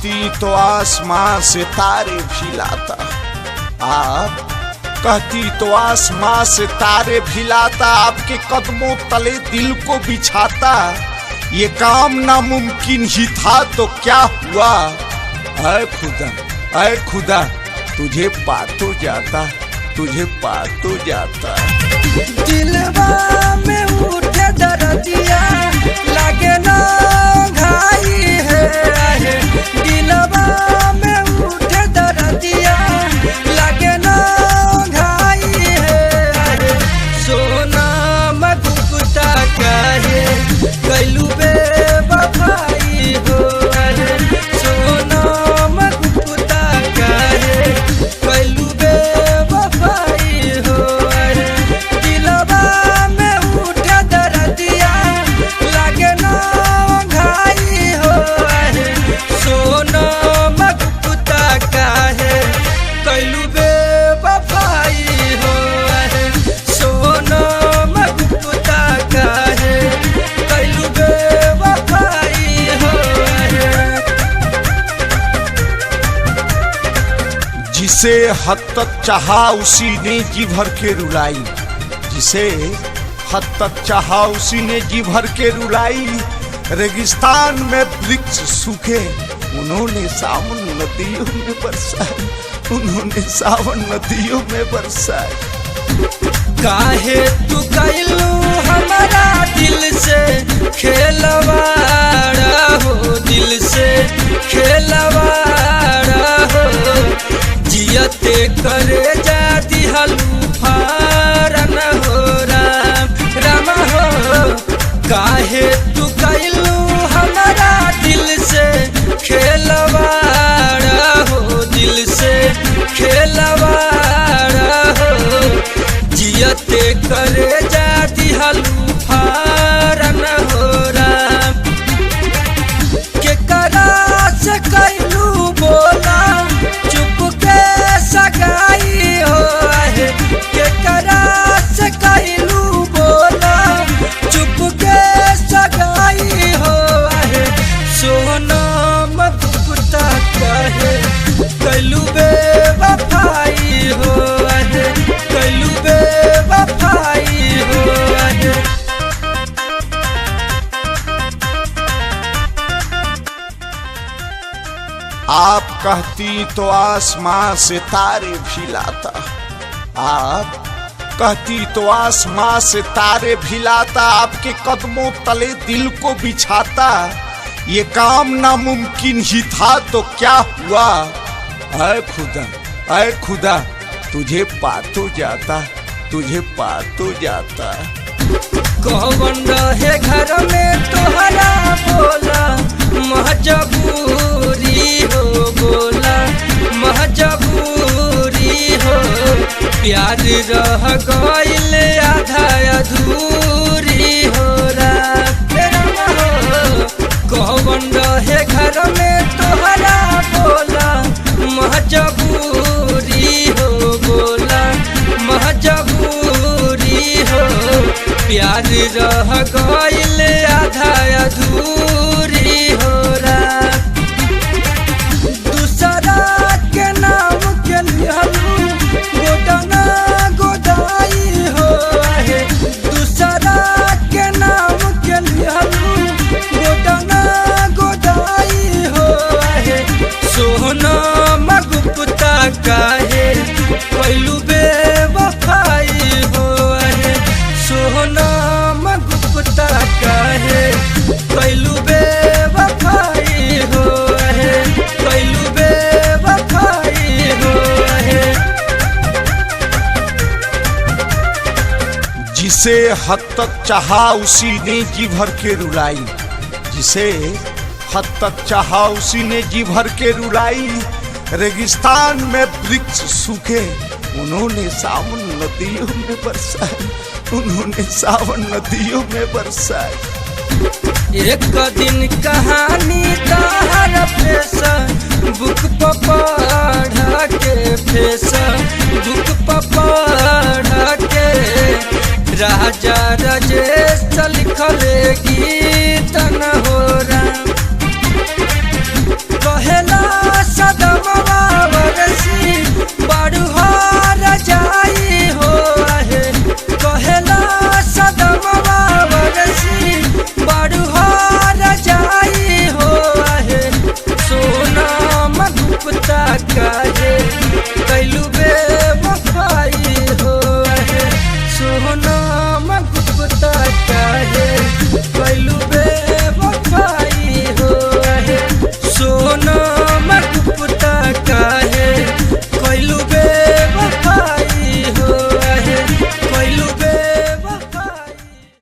कहती तो आसमां से तारे भी लाता, आप कहती तो आसमां से तारे भी लाता, आपके कदमों तले दिल को बिछाता। ये काम नामुमकिन ही था तो क्या हुआ, ऐ खुदा ऐ खुदा तुझे पा तो जाता, तुझे पा तो जाता। दिलवा में उठे दर्दिया लगे ना घाई है, दिलवा में उठे दर्दिया लगे ना घाई है। सोना मगुता कहे कैलू बेवफाई हो, सोना मगुता कहे कैलू बेवफाई हो। दिलवा में उठे दर्दिया लगे ना घाई हो, सोना मगुता कहे कैलू बेवफाई हो, सोना मगुता कहे कैलू बेवफाई हो। जिसे हद तक चाहा उसी ने जी भर के रुलाई, जिसे हद तक चाहा उसी ने जी भर के रुलाई। रेगिस्तान में वृक्ष सूखे उन्होंने सावन नदियों में बरसाए, उन्होंने सावन नदियों में बरसाए। काहे तू कैलू हमारा दिल से खेलवाड़ा हो, दिल से खेलवाड़ा हो। जियते करे जा दिहलू फारन हो राम राम हो। काहे तू कैलू हमारा दिल से खेलवाड़ा हो, दिल से खेलवाड़ा हो। जियते करे जा दिहलू फारन हो राम। के करा से कैलू बोला चुप के सगाई हो, के करा से कैलू बोला चुप के सगाई हो। सोना मगुता कहे कैलू बेवफाई हो, कैलू बेवफाई हो। आप कहती तो आसमां से तारे भी लाता, आप कहती तो आसमां से तारे भी लाता, आपके कदमों तले दिल को बिछाता। ये काम नामुमकिन ही था तो क्या हुआ, ऐ खुदा तुझे पा तो जाता, तुझे पा तो जाता। कौन रहे घर में तोहरा बोला महजबूरी हो, बोला महजबूरी हो। प्यार रह गइल आधा अधूरी हो राम हो। कौन रहे घर में तोहरा बोला महजबूरी हो, बोला महजबूरी हो। प्यार रह गइल आधा अधूरी हो राम। दूसरा के नाम के लिहलू गोदाना गोदाई हो, दूसरा के नाम के लिहलू गोदाना गोदाई हो। सोना मगुता काहे कैलू बेवफाई हो, सोना मगुता काहे कैलू बेवफाई हो, कैलू बेवफाई हो। जिसे हद तक चाहा उसी ने जी भर के रुलाई, जिसे हद तक चाहा उसी ने जी भर के रुलाई। रेगिस्तान में वृक्ष सूखे उन्होंने सावन नदियों में बरसाए, उन्होंने सावन नदियों में बरसाए। एक दिन कहानी तहर फेसा बुक पढ़ा के, फेसा बुक पढ़ा के। राजा राजेश लिखले